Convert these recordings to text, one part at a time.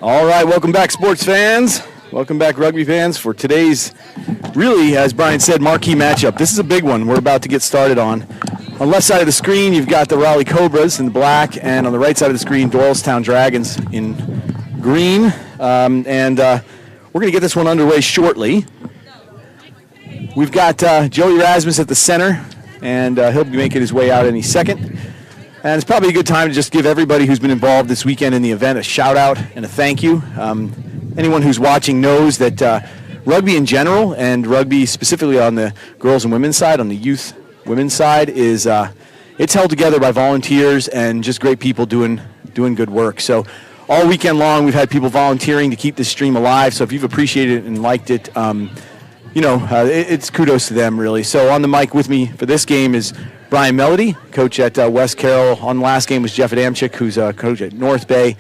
All right, welcome back, sports fans. Welcome back, rugby fans, for today's, really, as Brian said, marquee matchup. This is a big one we're about to get started on. On the left side of the screen, you've got the Raleigh Cobras in the black, and on the right side of the screen, Doylestown Dragons in green. We're going to get this one underway shortly. We've got Joey Rasmus at the center, and he'll be making his way out any second. And it's probably a good time to just give everybody who's been involved this weekend in the event a shout-out and a thank you. Anyone who's watching knows that rugby in general, and rugby specifically on the girls and women's side, on the youth women's side, is it's held together by volunteers and just great people doing good work. So all weekend long, we've had people volunteering to keep this stream alive. So if you've appreciated it and liked it, it's kudos to them, really. So on the mic with me for this game is Brian Melody, coach at West Carroll. On the last game was Jeff Adamczyk, who's a coach at North Bay.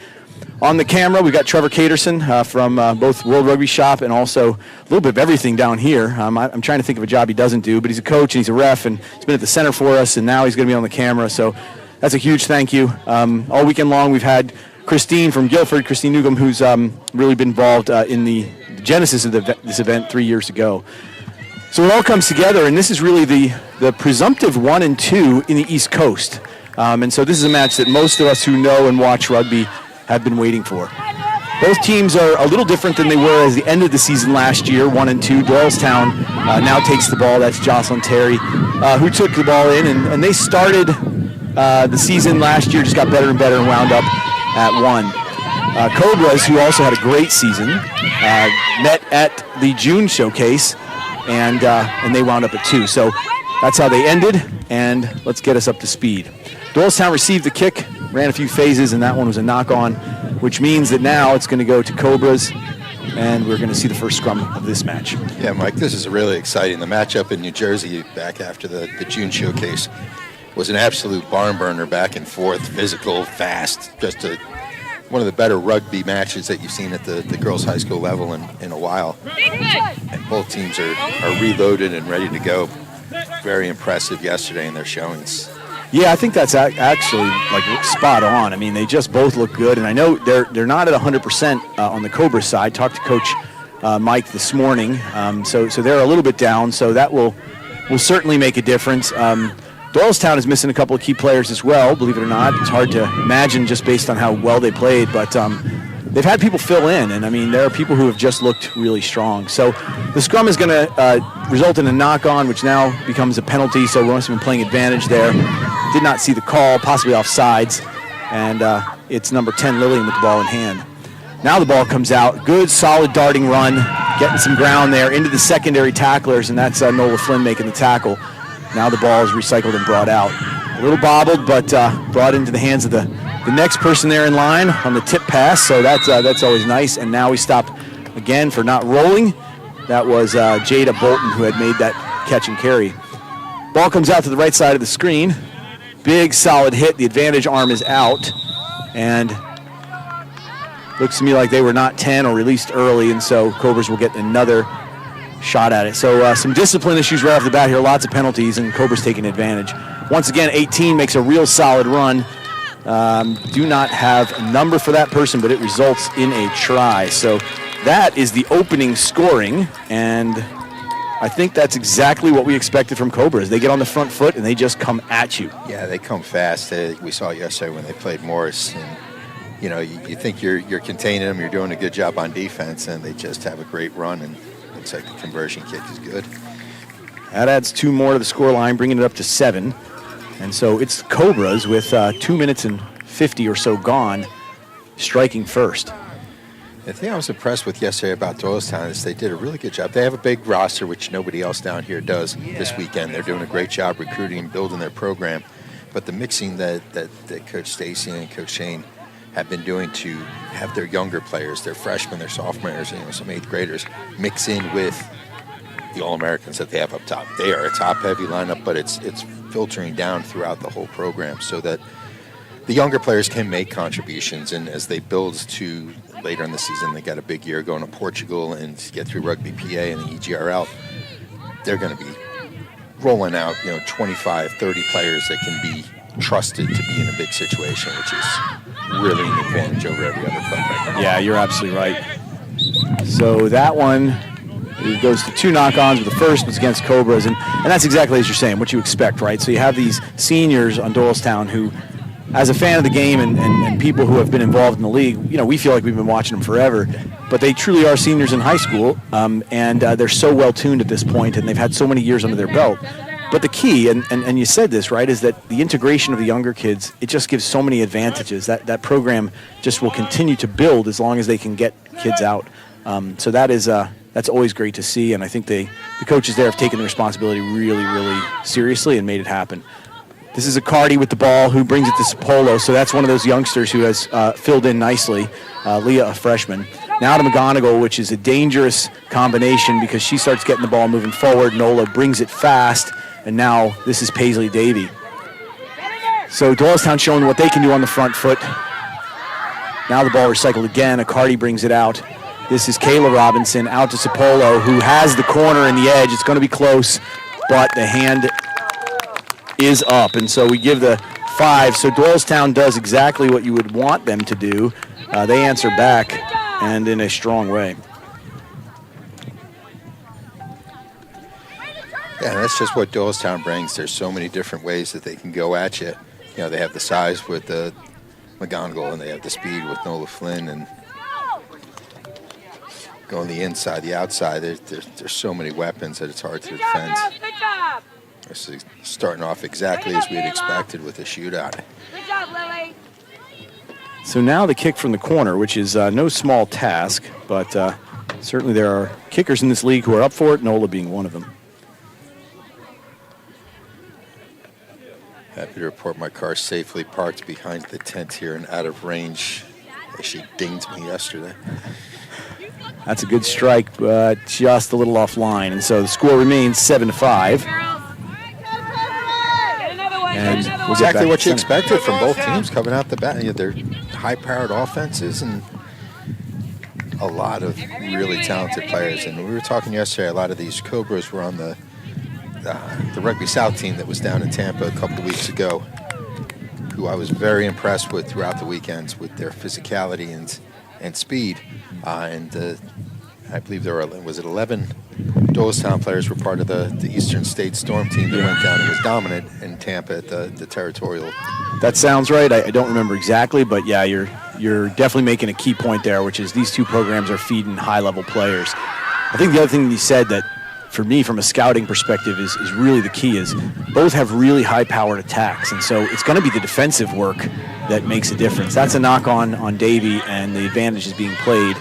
On the camera, we've got Trevor Caterson from both World Rugby Shop and also a little bit of everything down here. I'm trying to think of a job he doesn't do, but he's a coach and he's a ref, and he's been at the center for us, and now he's going to be on the camera. So that's a huge thank you. All weekend long, we've had Christine from Guilford, Christine Newcomb, who's really been involved in the genesis of this event 3 years ago. So it all comes together, and this is really the presumptive 1 and 2 in the East Coast. And so this is a match that most of us who know and watch rugby have been waiting for. Both teams are a little different than they were at the end of the season last year, 1 and 2. Doylestown now takes the ball. That's Jocelyn Terry, who took the ball in, and they started the season last year, just got better and better and wound up at 1. Cobras, who also had a great season, met at the June showcase, and they wound up at 2. So that's how they ended, and let's get us up to speed. Doylestown received the kick, ran a few phases, and that one was a knock-on, which means that now it's going to go to Cobras, and we're going to see the first scrum of this match. Yeah, Mike, this is really exciting. The matchup in New Jersey back after the June showcase was an absolute barn burner, back and forth, physical, fast, just one of the better rugby matches that you've seen at the girls' high school level in a while. And both teams are reloaded and ready to go. Very impressive yesterday in their showings. Yeah, I think that's actually like spot on. I mean, they just both look good, and I know they're not at 100% on the Cobra side. Talked to Coach Mike this morning, so they're a little bit down. So that will certainly make a difference. Doylestown is missing a couple of key players as well, believe it or not. It's hard to imagine just based on how well they played, but they've had people fill in, and I mean, there are people who have just looked really strong. So the scrum is going to result in a knock-on, which now becomes a penalty, so we must have been playing advantage there. Did not see the call, possibly offsides, and it's number 10, Lillian, with the ball in hand. Now the ball comes out. Good, solid darting run, getting some ground there into the secondary tacklers, and that's Nola Flynn making the tackle. Now the ball is recycled and brought out. A little bobbled, but brought into the hands of the next person there in line on the tip pass, so that's always nice. And now we stop again for not rolling. That was Jada Bolton who had made that catch and carry. Ball comes out to the right side of the screen. Big, solid hit. The advantage arm is out. And looks to me like they were not 10 or released early, and so Cobras will get another shot at it. So some discipline issues right off the bat here, lots of penalties, and Cobras taking advantage. Once again, 18 makes a real solid run. Do not have a number for that person, but it results in a try. So that is the opening scoring, and I think that's exactly what we expected from Cobras. They get on the front foot, and they just come at you. Yeah, they come fast. We saw it yesterday when they played Morris. And, you think you're containing them, you're doing a good job on defense, and they just have a great run, and looks like the conversion kick is good. That adds 2 more to the score line, bringing it up to 7. And so it's Cobras with 2 minutes and 50 or so gone, striking first. The thing I was impressed with yesterday about Doylestown is they did a really good job. They have a big roster, which nobody else down here does this weekend. They're doing a great job recruiting and building their program. But the mixing that Coach Stacy and Coach Shane have been doing to have their younger players, their freshmen, their sophomores, some 8th graders, mix in with the All-Americans that they have up top. They are a top-heavy lineup, but it's filtering down throughout the whole program so that the younger players can make contributions, and as they build to later in the season, they got a big year going to Portugal and to get through Rugby PA and the EGRL. They're going to be rolling out, 25, 30 players that can be trusted to be in a big situation, which is really an advantage over every other club right now. Yeah, you're absolutely right. So that one it goes to 2 knock-ons, but the first was against Cobras, and that's exactly as you're saying, what you expect, right? So you have these seniors on Doylestown who, as a fan of the game and people who have been involved in the league, we feel like we've been watching them forever, but they truly are seniors in high school, and they're so well-tuned at this point, and they've had so many years under their belt. But the key, and you said this, right, is that the integration of the younger kids, it just gives so many advantages. That program just will continue to build as long as they can get kids out. So that's always great to see, and I think the coaches there have taken the responsibility really, really seriously and made it happen. This is Accardi with the ball who brings it to Sapolo, so that's one of those youngsters who has filled in nicely. Leah, a freshman. Now to McGonigal, which is a dangerous combination because she starts getting the ball moving forward. Nola brings it fast, and now this is Paisley Davey. So Doylestown showing what they can do on the front foot. Now the ball recycled again. Accardi brings it out. This is Kayla Robinson out to Sapolo, who has the corner and the edge. It's going to be close, but the hand is up, and so we give the 5. So Doylestown does exactly what you would want them to do. They answer back, and in a strong way. Yeah, that's just what Doylestown brings. There's so many different ways that they can go at you. They have the size with the McGonigal, and they have the speed with Nola Flynn, and going the inside, the outside. There's so many weapons that it's hard to defend. This is starting off exactly as we had expected with a shootout. Good job, Lily. So now the kick from the corner, which is no small task, but certainly there are kickers in this league who are up for it, Nola being one of them. Happy to report my car safely parked behind the tent here and out of range. She dinged me yesterday. That's a good strike, but just a little offline, and so the score remains 7-5. And exactly what you expected from both teams coming out the bat. They're high-powered offenses and a lot of really talented players. And we were talking yesterday, a lot of these Cobras were on the Rugby South team that was down in Tampa a couple of weeks ago, who I was very impressed with throughout the weekends with their physicality and speed. I believe there were, was it 11 Doylestown players were part of the Eastern State Storm team that went down and was dominant in Tampa at the territorial. That sounds right. I don't remember exactly, but yeah, you're definitely making a key point there, which is these two programs are feeding high-level players. I think the other thing that you said that, for me, from a scouting perspective, is really the key is both have really high-powered attacks, and so it's going to be the defensive work that makes a difference. That's a knock on Davey, and the advantage is being played.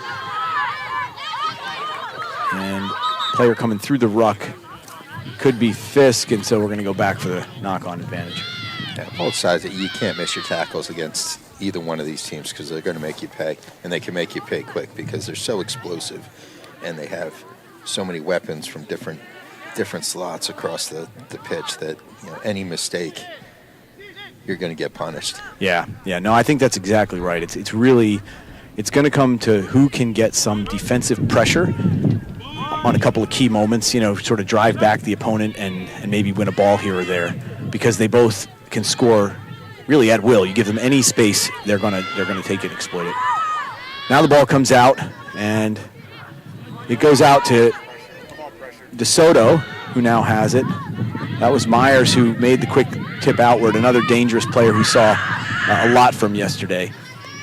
And player coming through the ruck could be Fisk, and so we're going to go back for the knock-on advantage. Yeah, both sides, you can't miss your tackles against either one of these teams because they're going to make you pay, and they can make you pay quick because they're so explosive, and they have so many weapons from different slots across the pitch that any mistake, you're going to get punished. Yeah, no, I think that's exactly right. It's going to come to who can get some defensive pressure on a couple of key moments, sort of drive back the opponent and maybe win a ball here or there, because they both can score really at will. You give them any space, they're gonna take it and exploit it. Now the ball comes out, and it goes out to DeSoto, who now has it. That was Myers who made the quick tip outward, another dangerous player who saw a lot from yesterday.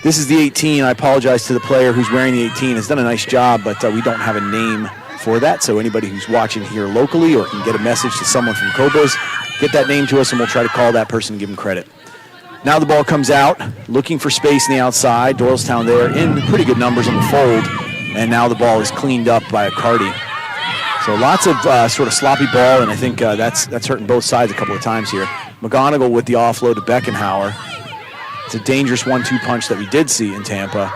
This is the 18. I apologize to the player who's wearing the 18. Has done a nice job, but we don't have a name for that. So anybody who's watching here locally or can get a message to someone from Cobras, get that name to us and we'll try to call that person and give them credit. Now the ball comes out, looking for space in the outside. Doylestown there in pretty good numbers on the fold. And now the ball is cleaned up by Accardi. So lots of sort of sloppy ball, and I think that's hurting both sides a couple of times here. McGonigal with the offload to Beckenhauer. It's a dangerous 1-2 punch that we did see in Tampa.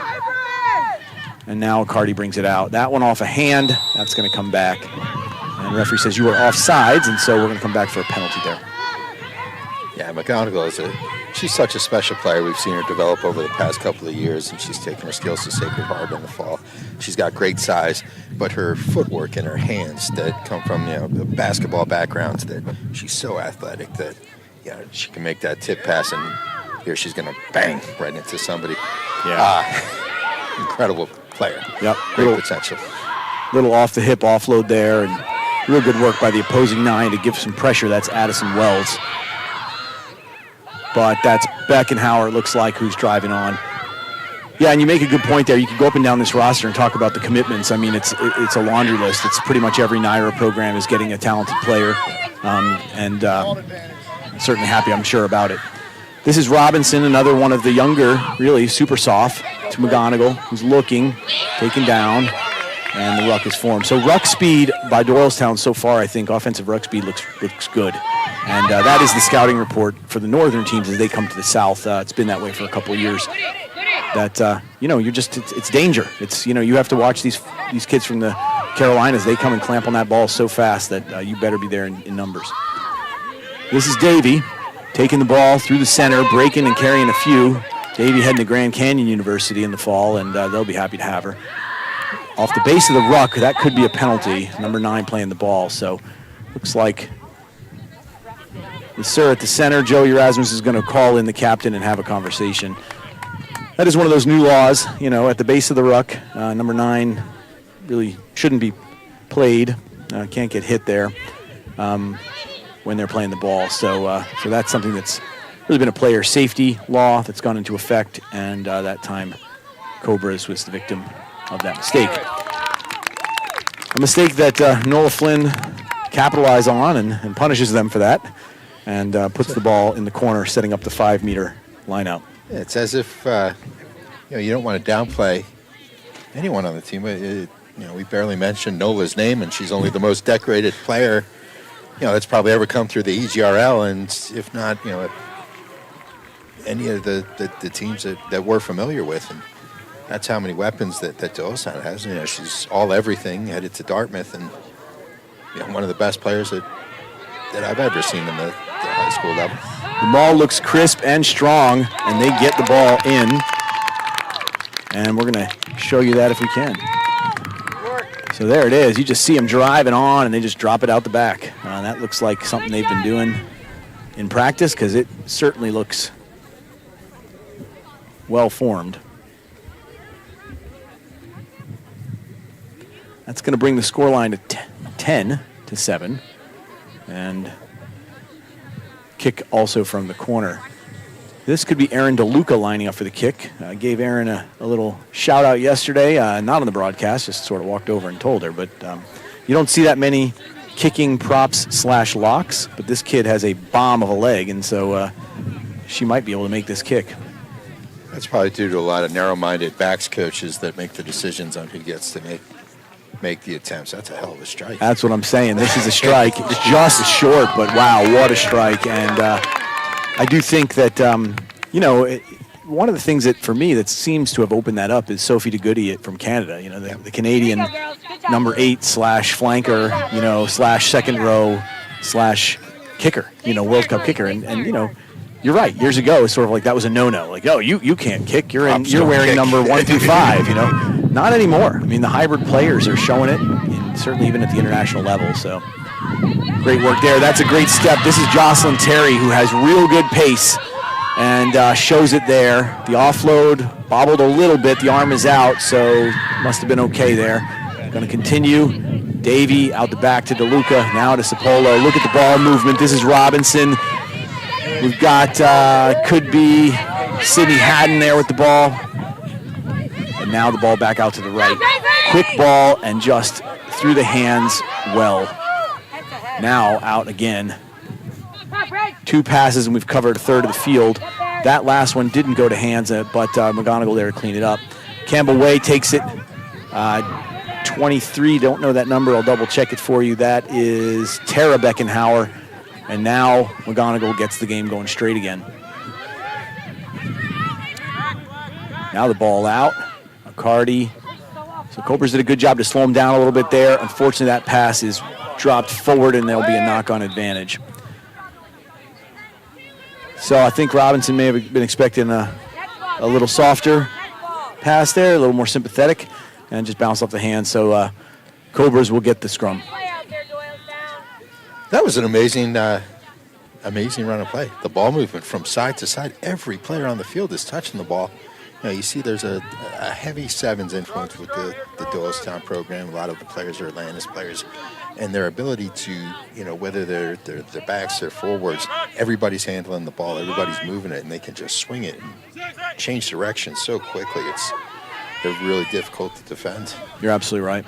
And now Accardi brings it out. That one off a hand. That's going to come back. And the referee says you were offsides, and so we're going to come back for a penalty there. Yeah, McGonigal she's such a special player. We've seen her develop over the past couple of years, and she's taken her skills to Sacred Heart in the fall. She's got great size, but her footwork and her hands that come from basketball backgrounds, that she's so athletic that Yeah, she can make that tip pass, and here she's going to bang right into somebody. Yeah. Incredible player. Yep. Great potential. Little off-the-hip offload there, and real good work by the opposing 9 to give some pressure. That's Addison Wells. But that's Beckenhauer, it looks like, who's driving on. Yeah, and you make a good point there. You can go up and down this roster and talk about the commitments. I mean, it's a laundry list. It's pretty much every NYRA program is getting a talented player, and certainly happy, I'm sure, about it. This is Robinson, another one of the younger, really super soft, to McGonigal, who's looking, taken down, and the ruck is formed. So ruck speed by Doylestown so far, I think, offensive ruck speed looks good. And that is the scouting report for the northern teams as they come to the south. It's been that way for a couple of years. That, you're just, it's danger. It's, you have to watch these kids from the Carolinas. They come and clamp on that ball so fast that you better be there in numbers. This is Davy taking the ball through the center, breaking and carrying a few. Davy heading to Grand Canyon University in the fall, and they'll be happy to have her. Off the base of the ruck, that could be a penalty. Number 9 playing the ball, so looks like the sir at the center, Joe Erasmus, is going to call in the captain and have a conversation. That is one of those new laws, at the base of the ruck. Number 9 really shouldn't be played, can't get hit there when they're playing the ball. So that's something that's really been a player safety law that's gone into effect, and that time Cobras was the victim of that mistake. A mistake that Nola Flynn capitalized on and punishes them for that, and puts the ball in the corner, setting up the 5-meter lineout. Yeah, it's as if you don't want to downplay anyone on the team. We barely mentioned Nola's name, and she's only the most decorated player that's probably ever come through the EGRL, and if not, any of the teams that we're familiar with. And that's how many weapons that Doylestown has. She's all everything, headed to Dartmouth, and one of the best players that I've ever seen in the high school level. The ball looks crisp and strong, and they get the ball in. And we're going to show you that if we can. So there it is. You just see them driving on, and they just drop it out the back. That looks like something they've been doing in practice, because it certainly looks well formed. That's going to bring the scoreline to 10-7. And kick also from the corner. This could be Erin DeLuca lining up for the kick. I gave Erin a little shout out yesterday, not on the broadcast, just sort of walked over and told her. But you don't see that many kicking props / locks, but this kid has a bomb of a leg, and so she might be able to make this kick. That's probably due to a lot of narrow-minded backs coaches that make the decisions on who gets to make the attempts. That's a hell of a strike. That's what I'm saying. This is a strike. It's just short, but wow, what a strike. And I do think that, one of the things that, for me, that seems to have opened that up is Sophie DeGoody from Canada. The Canadian number 8 / flanker, / second row / kicker, World Cup kicker. And you're right. Years ago, it's sort of like that was a no-no. Like, oh, you can't kick. You're wearing number 1 through 5. Not anymore. I mean, the hybrid players are showing it, and certainly even at the international level. So, great work there. That's a great step. This is Jocelyn Terry, who has real good pace and shows it there. The offload bobbled a little bit. The arm is out, so must have been okay there. Going to continue. Davy out the back to DeLuca, now to Sapolo. Look at the ball movement. This is Robinson. We've got, could be Sydney Haddon there with the ball. And now the ball back out to the right. Quick ball and just through the hands well. Now out again. 2 passes and we've covered a third of the field. That last one didn't go to hands, but McGonigal there to clean it up. Campbell Way takes it. 23, don't know that number. I'll double check it for you. That is Tara Beckenhauer. And now McGonigal gets the game going straight again. Now the ball out. McCarty. So Cobras did a good job to slow him down a little bit there. Unfortunately, that pass is dropped forward, and there'll be a knock-on advantage. So I think Robinson may have been expecting a little softer pass there, a little more sympathetic, and just bounced off the hand. So Cobras will get the scrum. That was an amazing amazing run of play. The ball movement from side to side. Every player on the field is touching the ball. You see there's a heavy sevens influence with the Doylestown program. A lot of the players are Atlantis players. And their ability to, whether they're backs, their forwards, everybody's handling the ball, everybody's moving it, and they can just swing it and change direction so quickly. They're really difficult to defend. You're absolutely right.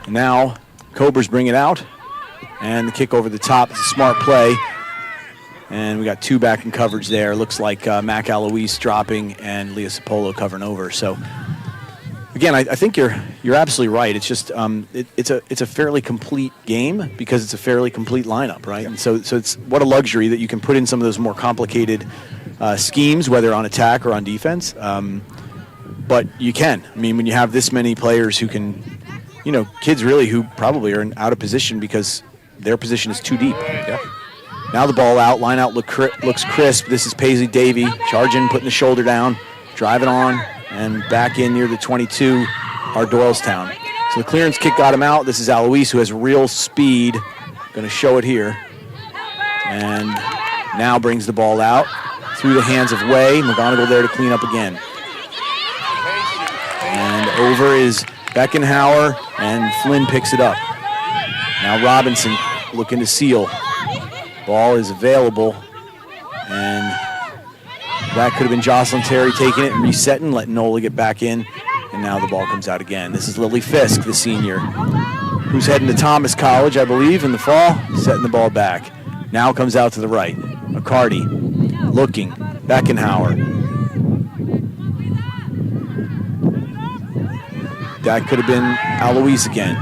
And now, Cobras bring it out, and the kick over the top. It's a smart play. And we got 2 back in coverage there. Looks like Mac Alois dropping and Leah Sapolo covering over. So, again, I think you're absolutely right. It's just it's a fairly complete game because it's a fairly complete lineup, right? Yeah. And so it's what a luxury that you can put in some of those more complicated schemes, whether on attack or on defense. But you can. I mean, when you have this many players who can, kids really who probably are out of position because their position is too deep. Yeah. Now the ball out, line out looks crisp. This is Paisley Davey charging, putting the shoulder down, driving on, and back in near the 22 are Doylestown. So the clearance kick got him out. This is Alois, who has real speed. Going to show it here. And now brings the ball out through the hands of Way. McGonigal there to clean up again. And over is Beckenhauer, and Flynn picks it up. Now Robinson looking to seal. Ball is available, and that could have been Jocelyn Terry taking it and resetting, letting Nola get back in, and now the ball comes out again. This is Lily Fisk, the senior, who's heading to Thomas College, I believe, in the fall, setting the ball back. Now comes out to the right. McCarty looking, Beckenhauer. That could have been Alois again.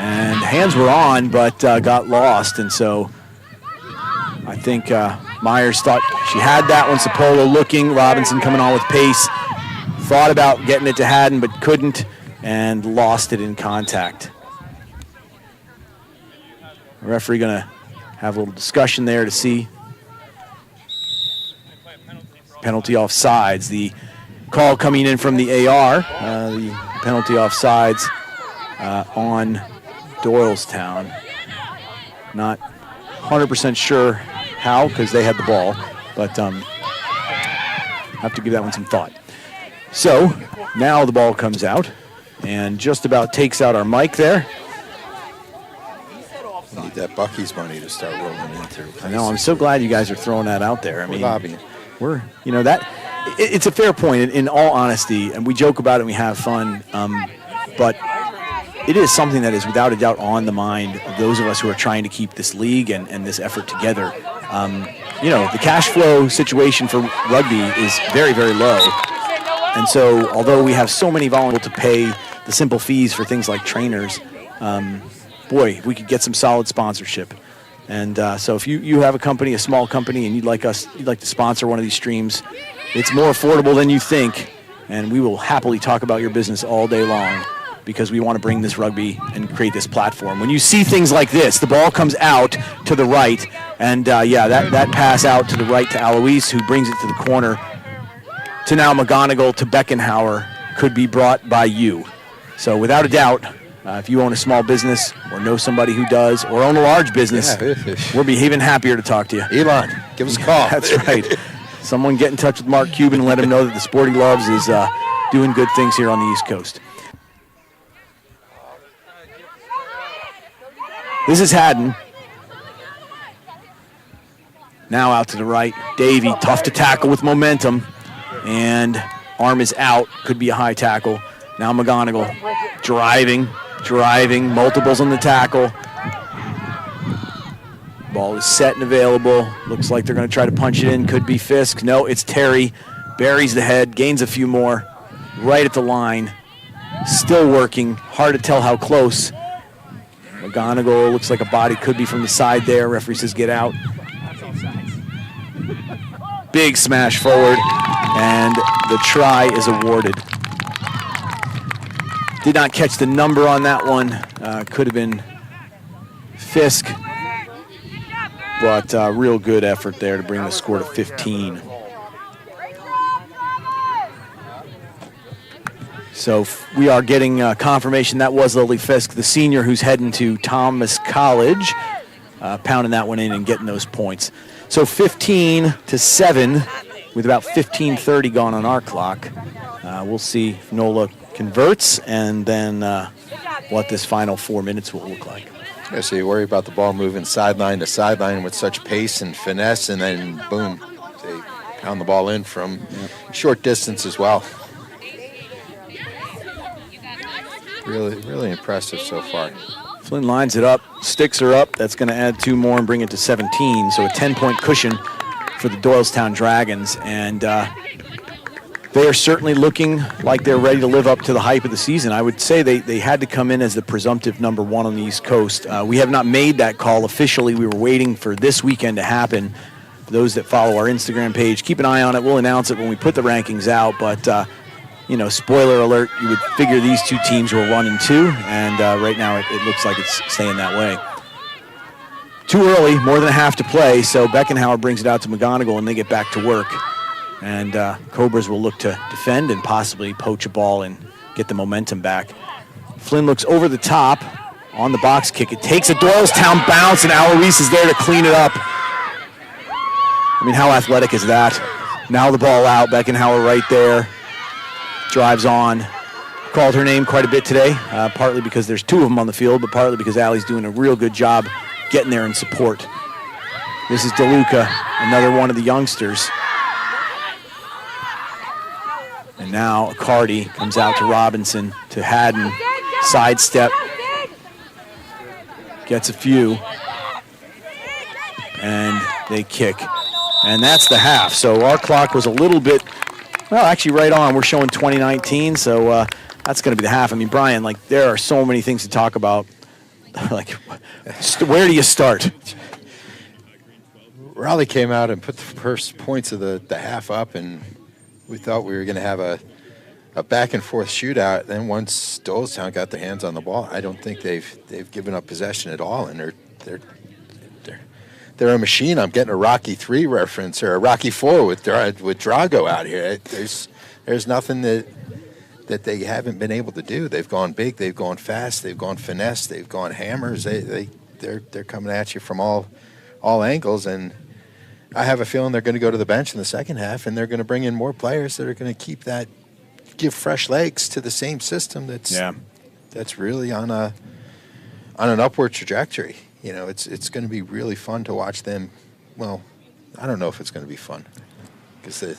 And hands were on, but got lost. And so I think Myers thought she had that one. Sapolo looking. Robinson coming on with pace. Thought about getting it to Haddon, but couldn't, and lost it in contact. The referee going to have a little discussion there to see. Penalty offsides. The call coming in from the AR. The penalty offsides on Doylestown. Not 100% sure how, because they had the ball, but have to give that one some thought. So now the ball comes out and just about takes out our Mike there. We need that Bucky's money to start rolling into. I know. I'm so glad you guys are throwing that out there. I mean, lobbying. It's a fair point in all honesty, and we joke about it and we have fun, but it is something that is without a doubt on the mind of those of us who are trying to keep this league and this effort together. The cash flow situation for rugby is very, very low. And so although we have so many volunteers to pay the simple fees for things like trainers, boy, we could get some solid sponsorship. And so if you have a company, a small company, and you'd like to sponsor one of these streams, it's more affordable than you think, and we will happily talk about your business all day long because we want to bring this rugby and create this platform. When you see things like this, the ball comes out to the right, and that pass out to the right to Alois, who brings it to the corner, to now McGonigal, to Beckenhauer, could be brought by you. So without a doubt, if you own a small business or know somebody who does or own a large business, we'll be even happier to talk to you. Elon, give us a call. That's right. Someone get in touch with Mark Cuban and let him know that the Sporty Loves is doing good things here on the East Coast. This is Haddon. Now out to the right. Davey, tough to tackle with momentum. And arm is out. Could be a high tackle. Now McGonigal driving, multiples on the tackle. Ball is set and available. Looks like they're going to try to punch it in. Could be Fisk. No, it's Terry. Buries the head, gains a few more. Right at the line. Still working. Hard to tell how close. McGonigal looks like a body could be from the side there. Referee says get out. Big smash forward, and the try is awarded. Did not catch the number on that one. Could have been Fisk, but real good effort there to bring the score to 15. So we are getting confirmation that was Lily Fisk, the senior who's heading to Thomas College, pounding that one in and getting those points. So 15-7 with about 15:30 gone on our clock. We'll see if NOLA converts and then what this final 4 minutes will look like. Yeah, so you worry about the ball moving sideline to sideline with such pace and finesse, and then boom, they pound the ball in from short distance as well. Really, really impressive so far. Flynn lines it up, sticks her up. That's going to add 2 more and bring it to 17. So a 10-point cushion for the Doylestown Dragons. And they are certainly looking like they're ready to live up to the hype of the season. I would say they had to come in as the presumptive number 1 on the East Coast. We have not made that call officially. We were waiting for this weekend to happen. For those that follow our Instagram page, keep an eye on it. We'll announce it when we put the rankings out. But spoiler alert, you would figure these 2 teams were 1 and 2, and right now it looks like it's staying that way. Too early, more than a half to play, so Beckenhauer brings it out to McGonigal, and they get back to work. And Cobras will look to defend and possibly poach a ball and get the momentum back. Flynn looks over the top on the box kick. It takes a Doylestown bounce, and Alois is there to clean it up. I mean, how athletic is that? Now the ball out, Beckenhauer right there. Drives on. Called her name quite a bit today, partly because there's 2 of them on the field, but partly because Allie's doing a real good job getting there in support. This is DeLuca, another one of the youngsters. And now Cardi comes out to Robinson, to Haddon, sidestep, gets a few, and they kick. And that's the half. So our clock was a little bit, well, actually right on. We're showing 2019, so that's going to be the half. I mean, Brian, like, there are so many things to talk about. Like, where do you start? Raleigh came out and put the first points of the half up, and we thought we were going to have a back-and-forth shootout. Then once Doylestown got their hands on the ball, I don't think they've given up possession at all, and they're a machine. I'm getting a Rocky III reference or a Rocky IV with Drago out here. There's nothing that they haven't been able to do. They've gone big, they've gone fast, they've gone finesse, they've gone hammers. They're coming at you from all angles, and I have a feeling they're going to go to the bench in the second half, and they're going to bring in more players that are going to give fresh legs to the same system that's really on an upward trajectory. You know, it's going to be really fun to watch them. Well, I don't know if it's going to be fun because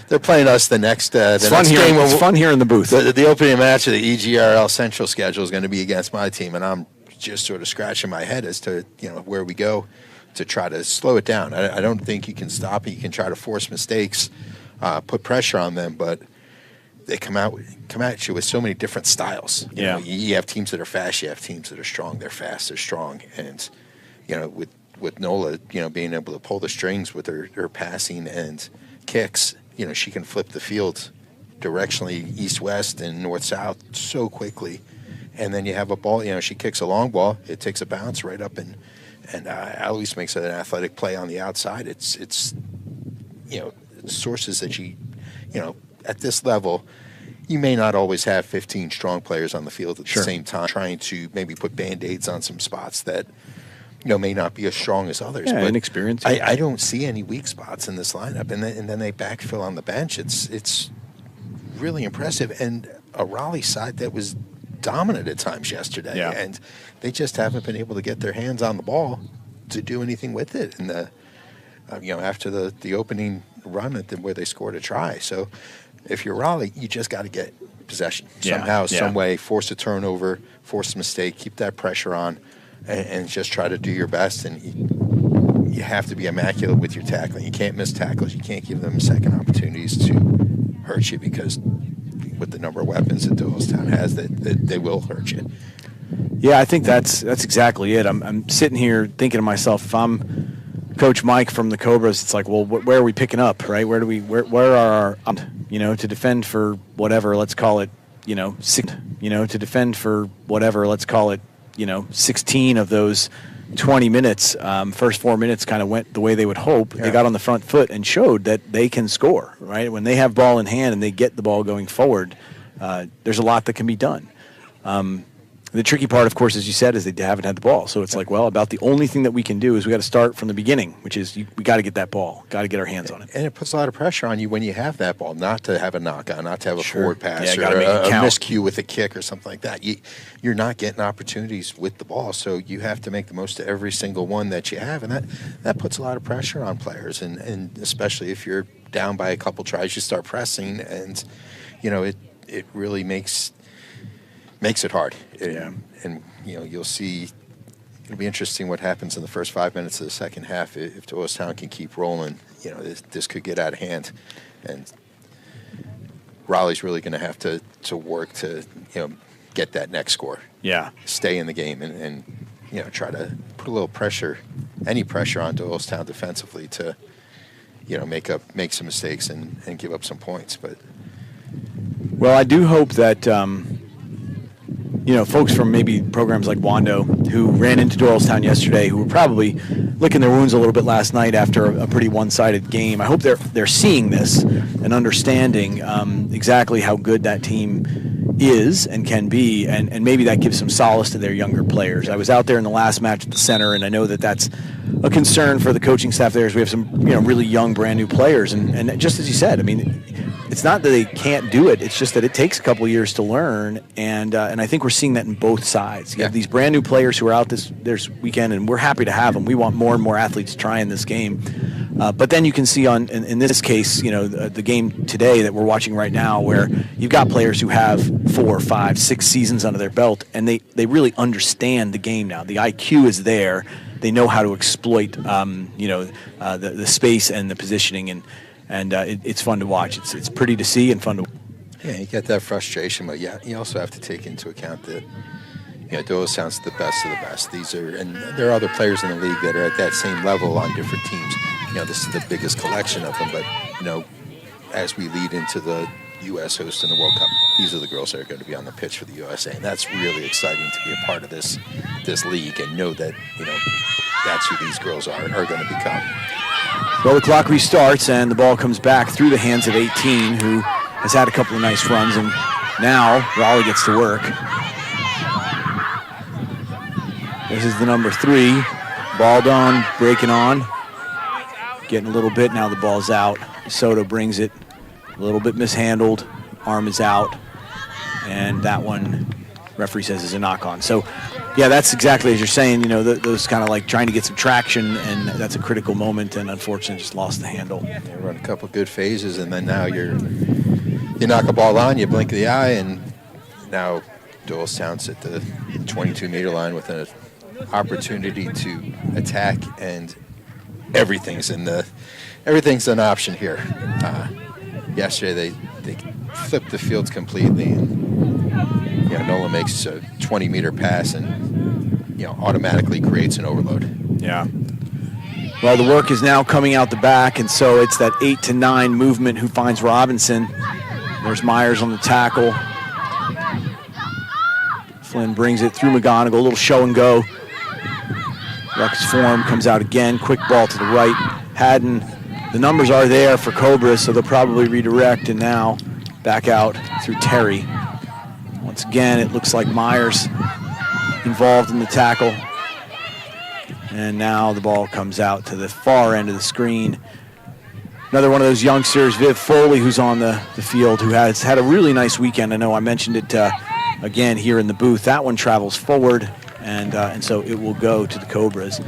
they're playing us the next game. It's fun here in the booth. The opening match of the EGRL Central schedule is going to be against my team, and I'm just sort of scratching my head as to where we go to try to slow it down. I don't think you can stop it. You can try to force mistakes, put pressure on them, but they come at you with so many different styles. You have teams that are fast. You have teams that are strong. They're fast. They're strong. And with Nola, being able to pull the strings with her passing and kicks, she can flip the field directionally east-west and north-south so quickly. And then you have a ball. She kicks a long ball. It takes a bounce right up and Alois makes an athletic play on the outside. It's sources that at this level, you may not always have 15 strong players on the field at the same time, trying to maybe put Band-Aids on some spots that may not be as strong as others. Yeah, but inexperienced. I don't see any weak spots in this lineup, and then they backfill on the bench. It's really impressive, and a Raleigh side that was dominant at times yesterday, and they just haven't been able to get their hands on the ball to do anything with it. And after the opening run where they scored a try, so. If you're Raleigh, you just got to get possession somehow, some way, force a turnover, force a mistake, keep that pressure on, and just try to do your best. And you have to be immaculate with your tackling. You can't miss tackles. You can't give them second opportunities to hurt you because with the number of weapons that Doylestown has, that they will hurt you. Yeah, I think that's exactly it. I'm sitting here thinking to myself, if I'm Coach Mike from the Cobras, it's like, well, where are we picking up, right? Where are our, to defend for whatever, let's call it, to defend for whatever, let's call it, 16 of those 20 minutes, first 4 minutes kind of went the way they would hope. Yeah. They got on the front foot and showed that they can score, right? When they have ball in hand and they get the ball going forward, there's a lot that can be done. The tricky part, of course, as you said, is they haven't had the ball. So it's like, well, about the only thing that we can do is we got to start from the beginning, which is we got to get that ball, got to get our hands on it. And it puts a lot of pressure on you when you have that ball, not to have a knock-on, not to have a forward pass or a miscue with a kick or something like that. You're not getting opportunities with the ball, so you have to make the most of every single one that you have, and that puts a lot of pressure on players, and especially if you're down by a couple tries, you start pressing, and it really makes it hard. And you'll see. It'll be interesting what happens in the first 5 minutes of the second half. If Doylestown can keep rolling, this could get out of hand, and Raleigh's really going to have to work to get that next score. Yeah, stay in the game and try to put a little pressure, any pressure on Doylestown defensively to make some mistakes and give up some points. But well, I do hope that. Folks from maybe programs like Wando who ran into Doylestown yesterday, who were probably licking their wounds a little bit last night after a pretty one-sided game. I hope they're seeing this and understanding exactly how good that team is and can be, and maybe that gives some solace to their younger players. I was out there in the last match at the center, and I know that's a concern for the coaching staff there, is we have some really young, brand new players, and just as you said, I mean, it's not that they can't do it. It's just that it takes a couple of years to learn, and I think we're seeing that in both sides. You have these brand new players who are out this weekend, and we're happy to have them. We want more and more athletes trying this game. But then you can see in this case, the game today that we're watching right now, where you've got players who have 4, 5, 6 seasons under their belt, and they really understand the game now. The IQ is there. They know how to exploit, the space and the positioning, and it's fun to watch. It's pretty to see and fun to watch. Yeah, you get that frustration, but you also have to take into account that Doylestown's the best of the best. And there are other players in the league that are at that same level on different teams. This is the biggest collection of them, but as we lead into the U.S. hosting the World Cup, these are the girls that are going to be on the pitch for the USA, and that's really exciting to be a part of this league and know that that's who these girls are going to become. Well, the clock restarts, and the ball comes back through the hands of 18, who has had a couple of nice runs, and now Raleigh gets to work. This is the number 3. Ball down, breaking on. Getting a little bit, now the ball's out. Soto brings it, a little bit mishandled. Arm is out, and that one, referee says, is a knock-on. So, yeah, that's exactly as you're saying, those kind of like trying to get some traction, and that's a critical moment, and unfortunately just lost the handle. They run a couple good phases, and then now you knock a ball on, you blink the eye, and now Doylestown's at the 22-meter line with an opportunity to attack, and everything's an option here. Yesterday they flipped the fields completely, and Nola makes a 20-meter pass and automatically creates an overload. Yeah. Well, the work is now coming out the back, and so it's that 8 to 9 movement who finds Robinson. There's Myers on the tackle. Flynn brings it through McGonigal, a little show and go. Ruck's form comes out again, quick ball to the right. Haddon, the numbers are there for Cobras, so they'll probably redirect, and now back out through Terry. Once again, it looks like Myers involved in the tackle. And now the ball comes out to the far end of the screen. Another one of those youngsters, Viv Foley, who's on the field, who has had a really nice weekend. I know I mentioned it again here in the booth. That one travels forward, and so it will go to the Cobras.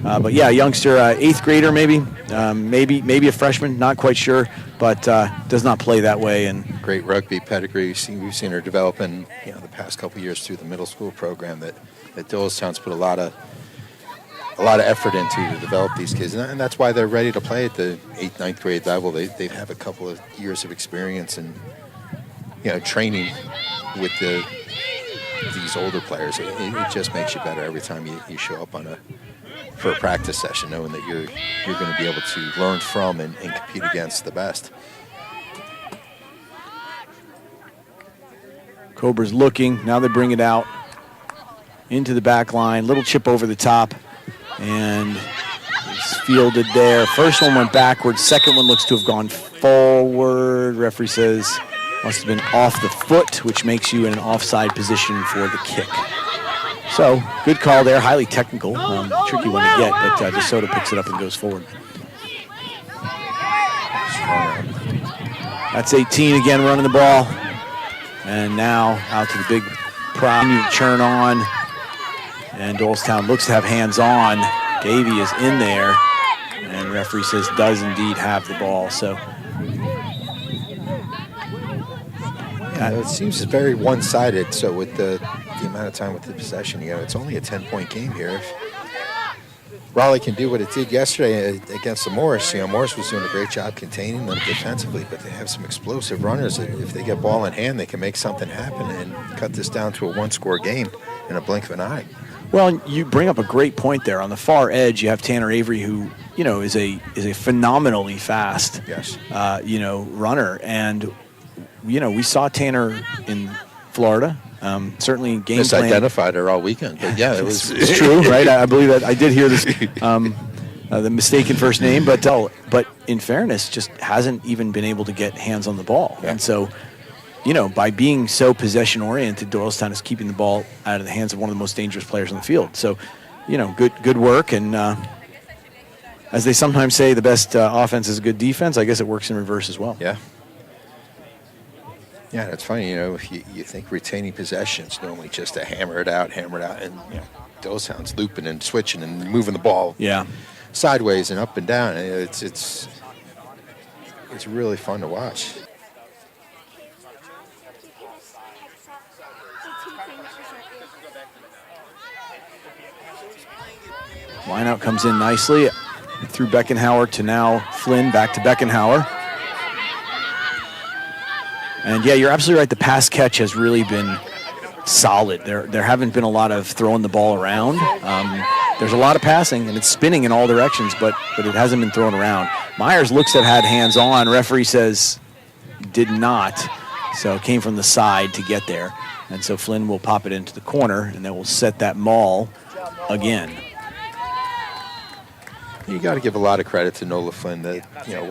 But yeah, youngster, 8th grader maybe a freshman, not quite sure, but does not play that way. And great rugby pedigree. We've seen her develop in the past couple of years through the middle school program that Doylestown's put a lot of effort into to develop these kids, and that's why they're ready to play at the 8th, 9th grade level. They have a couple of years of experience and training with these older players. It just makes you better every time you show up for a practice session, knowing that you're going to be able to learn from and compete against the best. Cobras looking, now they bring it out into the back line, little chip over the top, and it's fielded there. First one went backwards, second one looks to have gone forward. Referee says Must have been off the foot, which makes you in an offside position for the kick. So, good call there, highly technical, tricky one to get, but DeSoto picks it up and goes forward. That's 18 again running the ball. And now out to the big prop. You churn on. And Doylestown looks to have hands on. Davey is in there. And the referee says does indeed have the ball. So it seems very one-sided. So with the amount of time with the possession, it's only a 10-point game here. If Raleigh can do what it did yesterday against the Morris. Morris was doing a great job containing them defensively, but they have some explosive runners. If they get ball in hand, they can make something happen and cut this down to a one-score game in a blink of an eye. Well, you bring up a great point there. On the far edge, you have Tanner Avery, who is a phenomenally fast, yes, runner, and we saw Tanner in Florida. Certainly game plan. Misidentified her all weekend, but yeah, it's true, right? I believe that. I did hear this, the mistaken first name, but in fairness, just hasn't even been able to get hands on the ball. Yeah. And so, by being so possession-oriented, Doylestown is keeping the ball out of the hands of one of the most dangerous players on the field. So, good work. And as they sometimes say, the best offense is good defense. I guess it works in reverse as well. Yeah. Yeah, it's funny, if you think retaining possession's normally just to hammer it out, and Doylestown's looping and switching and moving the ball sideways and up and down. It's really fun to watch. Lineout comes in nicely through Beckenhauer to now Flynn, back to Beckenhauer. And yeah, you're absolutely right. The pass catch has really been solid. There haven't been a lot of throwing the ball around. There's a lot of passing, and it's spinning in all directions, but it hasn't been thrown around. Myers looks at had hands on. Referee says did not. So it came from the side to get there. And so Flynn will pop it into the corner, and then we'll set that maul again. You got to give a lot of credit to Nola Flynn, that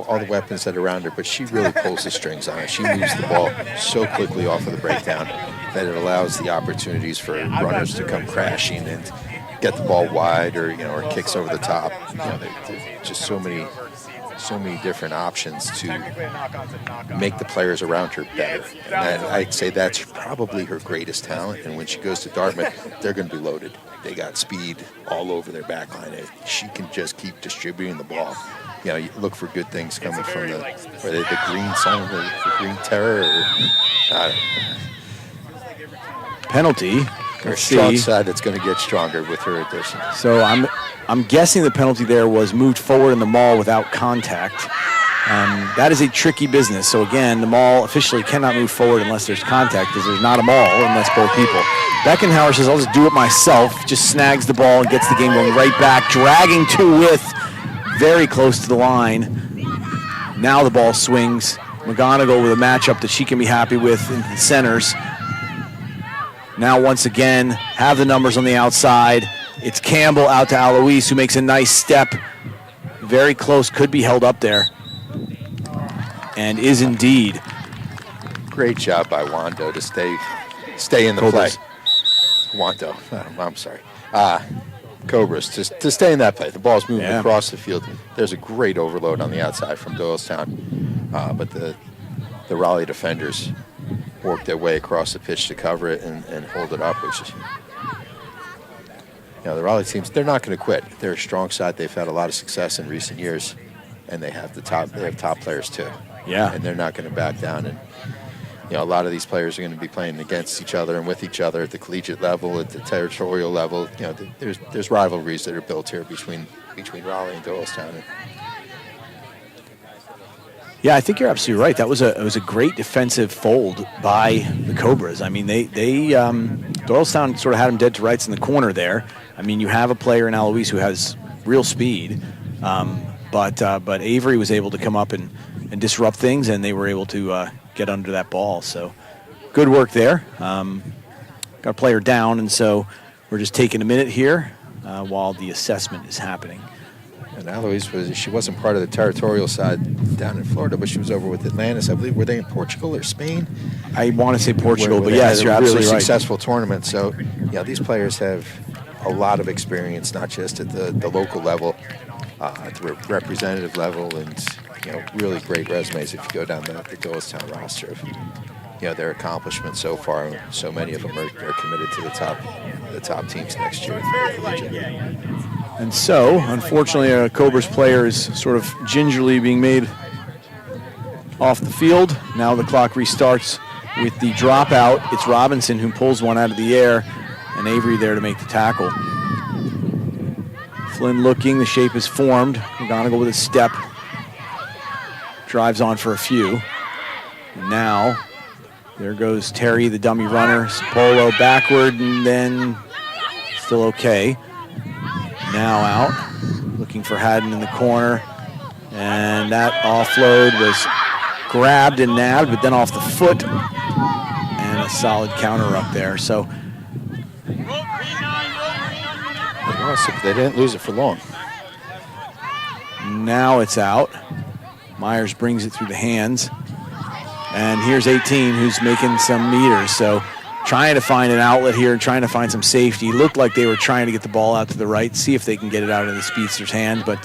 all the weapons that are around her, but she really pulls the strings on it. She moves the ball so quickly off of the breakdown that it allows the opportunities for runners to come crashing and get the ball wide or kicks over the top. There's just so many different options to make the players around her better. And I'd say that's probably her greatest talent. And when she goes to Dartmouth, they're going to be loaded. They got speed all over their back line. She can just keep distributing the ball. You look for good things coming from the green sun, the green terror. Penalty. Her strong side that's going to get stronger with her addition. So I'm guessing the penalty there was moved forward in the maul without contact. That is a tricky business. So again, the maul officially cannot move forward unless there's contact, because there's not a maul unless both people. Beckenhauer says, I'll just do it myself, just snags the ball and gets the game going right back, dragging to width, very close to the line. Now the ball swings. McGonigal with a matchup that she can be happy with into the centers. Now once again, have the numbers on the outside. It's Campbell out to Aloise, who makes a nice step. Very close, could be held up there. And is indeed. Great job by Wando to stay in the play. Wando, I'm sorry. Cobras to stay in that play. The ball's moving across the field. There's a great overload on the outside from Doylestown, but the Raleigh defenders work their way across the pitch to cover it and hold it up, which is, the Raleigh teams, they're not going to quit. They're a strong side. They've had a lot of success in recent years, and they have top players too. Yeah. And they're not going to back down. And a lot of these players are going to be playing against each other and with each other at the collegiate level, at the territorial level. There's rivalries that are built here between Raleigh and Doylestown. Yeah, I think you're absolutely right. It was a great defensive fold by the Cobras. I mean, they Doylestown sort of had them dead to rights in the corner there. I mean, you have a player in Aloise who has real speed, but Avery was able to come up and disrupt things, and they were able to get under that ball. So good work there. Got a player down, and so we're just taking a minute here while the assessment is happening. And Eloise she wasn't part of the territorial side down in Florida, but she was over with Atlantis. I believe, were they in Portugal or Spain? I want to say Portugal, where but they yes, had you're a really absolutely right. successful tournament. So, these players have a lot of experience, not just at the local level, at the representative level, and really great resumes if you go down the Doylestown roster of their accomplishments so far. So many of them are committed to the top teams next year. And so, unfortunately, a Cobras player is sort of gingerly being made off the field. Now the clock restarts with the dropout. It's Robinson who pulls one out of the air, and Avery there to make the tackle. Flynn looking, the shape is formed. McGonigal with a step. Drives on for a few. And now, there goes Terry, the dummy runner. Polo backward, and then still okay. Now out, looking for Haddon in the corner. And that offload was grabbed and nabbed, but then off the foot. And a solid counter up there. So they lost it, but they didn't lose it for long. Now it's out. Myers brings it through the hands. And here's 18 who's making some meters. So trying to find an outlet here, trying to find some safety. Looked like they were trying to get the ball out to the right, see if they can get it out of the speedster's hand, but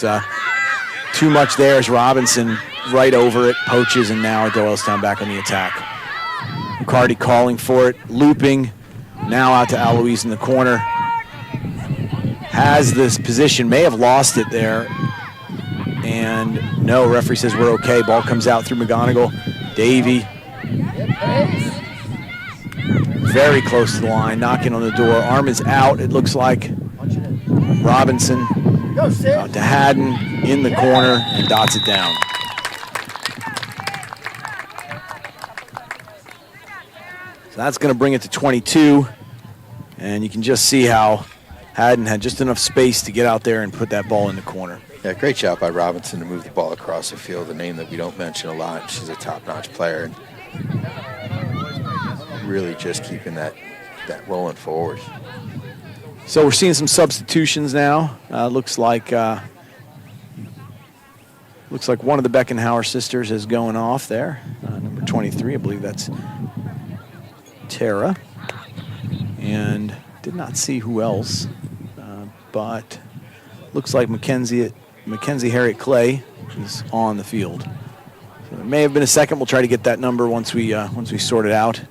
too much there as Robinson right over it, poaches, and now Doylestown back on the attack. McCarty calling for it, looping, now out to Eloise in the corner. Has this position, may have lost it there, and no, referee says we're okay. Ball comes out through McGonigal. Davey, very close to the line, knocking on the door. Arm is out, it looks like. Robinson out to Haddon in the corner and dots it down. So that's going to bring it to 22. And you can just see how Haddon had just enough space to get out there and put that ball in the corner. Yeah, great job by Robinson to move the ball across the field, a name that we don't mention a lot. She's a top-notch player. Really just keeping that rolling forward. So we're seeing some substitutions now. Looks like one of the Beckenhauer sisters is going off there. Number 23, I believe that's Tara. And did not see who else, but looks like Mackenzie Harriet Clay is on the field. So there may have been a second. We'll try to get that number once we sort it out.